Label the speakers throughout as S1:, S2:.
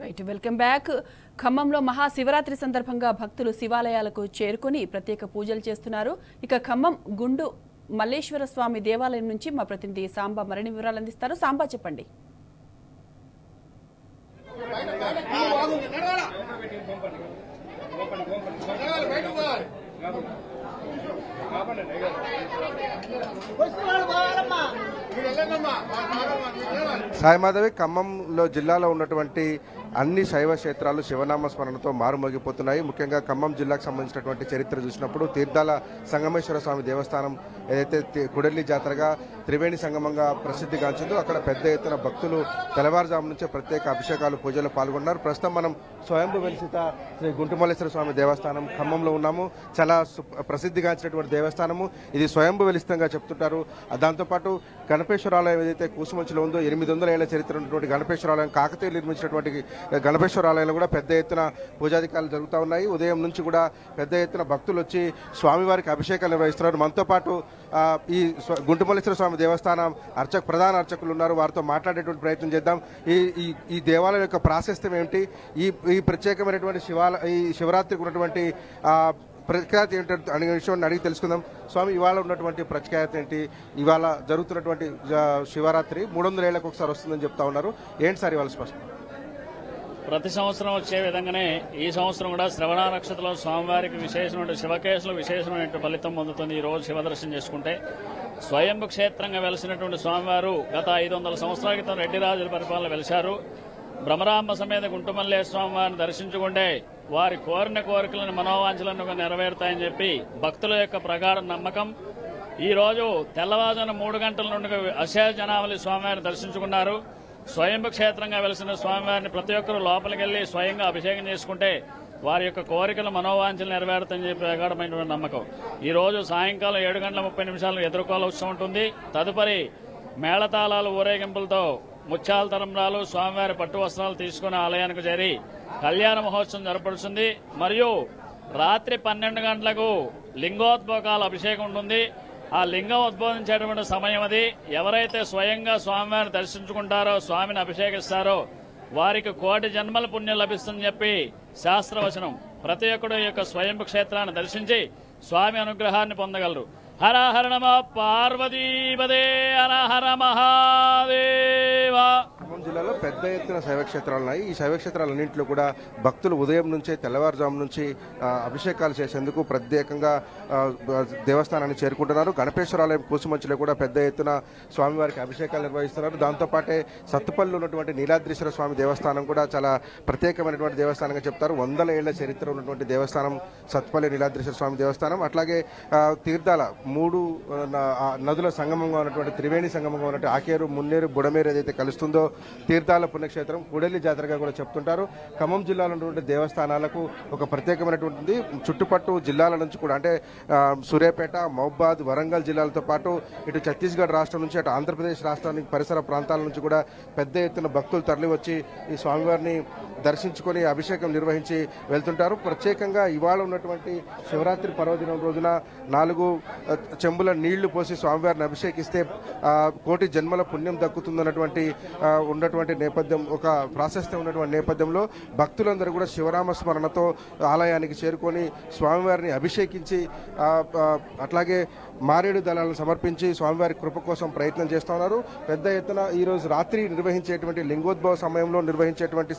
S1: Right, welcome back. ఖమ్మంలో మహాశివరాత్రి సందర్భంగా భక్తులు శివాలయాలకు చేరుకుని ప్రత్యేక పూజలు చేస్తున్నారు. ఇక ఖమ్మం గుండు మల్లేశ్వర స్వామి దేవాలయం నుంచి మా ప్రతినిధి సాంబా మరిన్ని వివరాలు అందిస్తారు. సాంబా, చెప్పండి.
S2: సాయిమాధవి, ఖమ్మంలో జిల్లాలో ఉన్నటువంటి అన్ని శైవ క్షేత్రాలు శివనామ స్మరణతో మారుమోగిపోతున్నాయి. ముఖ్యంగా ఖమ్మం జిల్లాకు సంబంధించినటువంటి చరిత్ర చూసినప్పుడు తీర్థాల సంగమేశ్వర స్వామి దేవస్థానం ఏదైతే కుడెల్లి జాతరగా త్రివేణి సంగమంగా ప్రసిద్ధిగాంచిందో అక్కడ పెద్ద ఎత్తున భక్తులు తెల్లవారుజాము నుంచే ప్రత్యేక అభిషేకాలు పూజలు పాల్గొన్నారు. ప్రస్తుతం మనం స్వయంభు వెలిసిత శ్రీ గుంటుమల్లేశ్వర స్వామి దేవస్థానం ఖమ్మంలో ఉన్నాము. చాలా ప్రసిద్ధిగాంచినటువంటి దేవస్థానము ఇది. స్వయంభు వెలిసితంగా చెప్తుంటారు. దాంతోపాటు గణపేశ్వరాలయం ఏదైతే కూసుమంచిలో ఉందో 800 ఏళ్ల చరిత్ర ఉన్నటువంటి గణపేశ్వరాలయం, కాకతీయులు నిర్మించినటువంటి గణపేశ్వరాలయంలో కూడా పెద్ద ఎత్తున పూజాధికారులు జరుగుతూ ఉన్నాయి. ఉదయం నుంచి కూడా పెద్ద ఎత్తున భక్తులు వచ్చి స్వామివారికి అభిషేకాలు నిర్వహిస్తున్నారు. మనతో పాటు ఈ గుంటుమల్లేశ్వర స్వామి దేవస్థానం ప్రధాన అర్చకులు ఉన్నారు. వారితో మాట్లాడేటువంటి ప్రయత్నం చేద్దాం. ఈ దేవాలయం యొక్క ప్రాశస్త్యం ఏమిటి, ఈ ప్రత్యేకమైనటువంటి ఈ శివరాత్రికి ఉన్నటువంటి ప్రఖ్యాతి ఏంటి అనే విషయాన్ని అడిగి తెలుసుకుందాం. స్వామి, ఇవాళ ఉన్నటువంటి ప్రఖ్యాతి ఏంటి? ఇవాళ జరుగుతున్నటువంటి శివరాత్రి 300 ఏళ్లకు ఒకసారి వస్తుందని చెప్తా ఉన్నారు. ఏంటి సార్ ఇవాళ స్పష్టం?
S3: ప్రతి సంవత్సరం వచ్చే విధంగానే ఈ సంవత్సరం కూడా శ్రవణ నక్షత్రంలో స్వామివారికి విశేషమైన శివకేశులు విశేషమైన ఫలితం పొందుతుంది. ఈ రోజు శివదర్శనం చేసుకుంటే స్వయంభు క్షేత్రంగా వెలిసినటువంటి స్వామివారు గత 500 సంవత్సరాల క్రితం రెడ్డి రాజుల పరిపాలన వెలిశారు. భ్రమరాంబ సమేత గుంటుమల్లేశ్వర స్వామివారిని దర్శించుకుంటే వారి కోరిన కోరికలను మనోవాంఛలను నెరవేరుతాయని చెప్పి భక్తుల యొక్క ప్రగాఢ నమ్మకం. ఈ రోజు తెల్లవారుజామున 3 గంటల నుండి అశేష జనావళి స్వామివారిని దర్శించుకున్నారు. స్వయంభు క్షేత్రంగా వెలిసిన స్వామివారిని ప్రతి ఒక్కరూ లోపలికి వెళ్లి స్వయంగా అభిషేకం చేసుకుంటే వారి యొక్క కోరికలు మనోవాంఛలు నెరవేరుతాయని చెప్పి ప్రగాఢమైనటువంటి నమ్మకం. ఈ రోజు సాయంకాలం 7:30 ఎదుర్కోల ఉత్సవం ఉంటుంది. తదుపరి మేళతాళాలు ఊరేగింపులతో ముత్యాల తరంబ్రాలు స్వామివారి పట్టు వస్త్రాలు తీసుకుని ఆలయానికి చేరి కళ్యాణ మహోత్సవం జరపడుతుంది. మరియు రాత్రి 12 గంటలకు లింగోద్భోగాల అభిషేకం ఉంటుంది. ఆ లింగం ఉద్బోధించేటువంటి సమయం అది. ఎవరైతే స్వయంగా స్వామివారిని దర్శించుకుంటారో, స్వామిని అభిషేకిస్తారో వారికి 1,000,000 జన్మల పుణ్యం లభిస్తుందని చెప్పి శాస్త్రవచనం. ప్రతి ఒక్కడు ఈ యొక్క స్వయంభు క్షేత్రాన్ని దర్శించి స్వామి అనుగ్రహాన్ని పొందగలరు. హర హర నమ పార్వతీపదే, హర హర మహాదేవ.
S2: ఖమ్మం జిల్లాలో పెద్ద ఎత్తున శైవక్షేత్రాలు ఉన్నాయి. ఈ శైవక్షేత్రాలన్నింటిలో కూడా భక్తులు ఉదయం నుంచే తెల్లవారుజాము నుంచి అభిషేకాలు చేసేందుకు ప్రత్యేకంగా దేవస్థానాన్ని చేరుకుంటున్నారు. గణపేశ్వరాలయం కూసుమంచిలో కూడా పెద్ద ఎత్తున స్వామివారికి అభిషేకాలు నిర్వహిస్తున్నారు. దాంతోపాటే సత్తుపల్లిలో ఉన్నటువంటి నీలాద్రీశ్వర స్వామి దేవస్థానం కూడా చాలా ప్రత్యేకమైనటువంటి దేవస్థానంగా చెప్తారు. 100 ఏళ్ల చరిత్ర ఉన్నటువంటి దేవస్థానం సత్తుపల్లి నీలాద్రీశ్వర స్వామి దేవస్థానం. అట్లాగే తీర్థాల 3 నదుల సంగమంగా ఉన్నటువంటి త్రివేణి సంగమంగా ఉన్నటువంటి ఆకేరు, మున్నేరు, బుడమేరు ఏదైతే కలుస్తుందో తీర్థాల పుణ్యక్షేత్రం కుడెల్లి జాతరగా కూడా చెప్తుంటారు. ఖమ్మం జిల్లాలో ఉన్నటువంటి దేవస్థానాలకు ఒక ప్రత్యేకమైనటువంటి చుట్టుపట్టు జిల్లాల నుంచి కూడా, అంటే సూర్యాపేట, మహబూబాద్, వరంగల్ జిల్లాలతో పాటు ఇటు ఛత్తీస్గఢ్ రాష్ట్రం నుంచి అటు ఆంధ్రప్రదేశ్ రాష్ట్రానికి పరిసర ప్రాంతాల నుంచి కూడా పెద్ద ఎత్తున భక్తులు తరలివచ్చి ఈ స్వామివారిని దర్శించుకొని అభిషేకం నిర్వహించి వెళ్తుంటారు. ప్రత్యేకంగా ఇవాళ ఉన్నటువంటి శివరాత్రి పర్వదినం రోజున 4 చెంబుల నీళ్లు పోసి స్వామివారిని అభిషేకిస్తే 1,000,000 జన్మల పుణ్యం దక్కుతుందన్నటువంటి ఉన్నటువంటి నేపథ్యం, ఒక ప్రాశస్త్యం ఉన్నటువంటి నేపథ్యంలో భక్తులందరూ కూడా శివనామ స్మరణతో ఆలయానికి చేరుకొని స్వామివారిని అభిషేకించి అట్లాగే మారేడు దళాలను సమర్పించి స్వామివారి కృప కోసం ప్రయత్నం చేస్తూ ఉన్నారు. పెద్ద ఎత్తున ఈరోజు రాత్రి నిర్వహించేటువంటి లింగోద్భవ సమయంలో నిర్వహించేటువంటి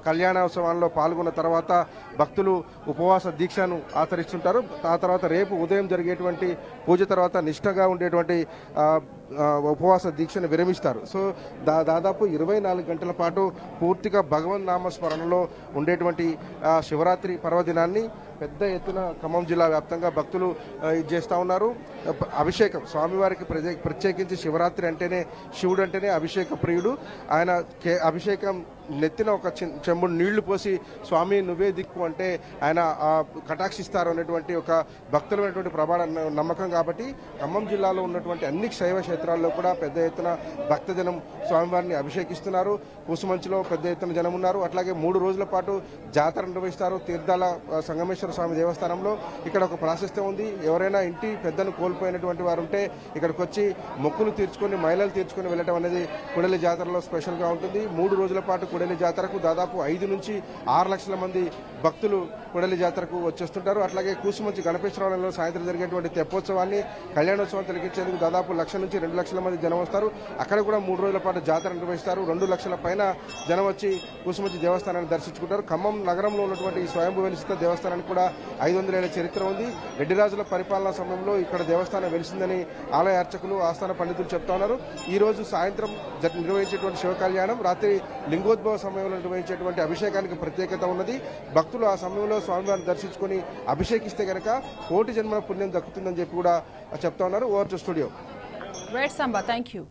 S2: కళ్యాణోత్సవాల్లో పాల్గొన్న తర్వాత భక్తులు ఉపవాస దీక్షను ఆచరిస్తుంటారు. ఆ తర్వాత రేపు ఉదయం జరిగేటువంటి పూజ తర్వాత నిష్ఠగా ఉండేటువంటి ఉపవాస దీక్షను విరమిస్తారు. సో దాదాపు 24 గంటల పాటు పూర్తిగా భగవన్ నామస్మరణలో ఉండేటువంటి శివరాత్రి పర్వదినాన్ని పెద్ద ఎత్తున ఖమ్మం జిల్లా వ్యాప్తంగా భక్తులు ఇది చేస్తూ ఉన్నారు. అభిషేకం స్వామివారికి ప్రత్యేకించి శివరాత్రి అంటేనే శివుడు అంటేనే అభిషేక ప్రియుడు. ఆయన అభిషేకం నెత్తిన ఒక చెంబుడు నీళ్లు పోసి స్వామి నువ్వే దిక్కు అంటే ఆయన కటాక్షిస్తారు అనేటువంటి ఒక భక్తులైనటువంటి ప్రమాణ నమ్మకం. కాబట్టి ఖమ్మం జిల్లాలో ఉన్నటువంటి అన్ని శైవ క్షేత్రాల్లో కూడా పెద్ద ఎత్తున భక్తజనం స్వామివారిని అభిషేకిస్తున్నారు. కూసుమంచిలో పెద్ద ఎత్తున జనం ఉన్నారు. అట్లాగే 3 రోజుల పాటు జాతర నిర్వహిస్తారు తీర్థాల సంగమేశ్వర స్వామి దేవస్థానంలో. ఇక్కడ ఒక ప్రాశస్త్యం ఉంది. ఎవరైనా ఇంటి పెద్దను కోల్పోయినటువంటి వారు ఉంటే ఇక్కడికి వచ్చి మొక్కులు తీర్చుకొని మైలలు తీర్చుకొని వెళ్ళటం అనేది కుడలి జాతరలో స్పెషల్గా ఉంటుంది. 3 రోజుల పాటు కూడలి జాతరకు దాదాపు 5 నుంచి 6 లక్షల మంది భక్తులు కూడలి జాతరకు వచ్చేస్తుంటారు. అట్లాగే కూసుమంచి గణపేశ్వరాలయంలో సాయంత్రం జరిగేటువంటి తెప్పోత్సవాన్ని కళ్యాణోత్సవం తిలకించేందుకు దాదాపు 1 నుంచి 2 లక్షల మంది జనం వస్తారు. అక్కడ కూడా 3 రోజుల పాటు జాతర నిర్వహిస్తారు. 2 లక్షల పైన జనం వచ్చి కూసుమంచి దేవస్థానాన్ని దర్శించుకుంటారు. ఖమ్మం నగరంలో ఉన్నటువంటి ఈ స్వయంభూ వెలిసిన దేవస్థానానికి కూడా 500 ఏళ్ల చరిత్ర ఉంది. రెడ్డి రాజుల పరిపాలనా సమయంలో ఇక్కడ దేవస్థానం వెలిసిందని ఆలయ అర్చకులు ఆస్థాన పండితులు చెప్తా ఉన్నారు. ఈ రోజు సాయంత్రం నిర్వహించేటువంటి శివ కళ్యాణం, రాత్రి లింగోద్భవ సమయంలో నిర్వహించేటువంటి అభిషేకానికి ప్రత్యేకత ఉన్నది. భక్తులు ఆ సమయంలో స్వామివారిని దర్శించుకొని అభిషేకిస్తే కనుక కోటి జన్మల పుణ్యం దక్కుతుందని చెప్పి కూడా చెప్తా ఉన్నారు. Over to studio.
S1: Right Samba, thank you.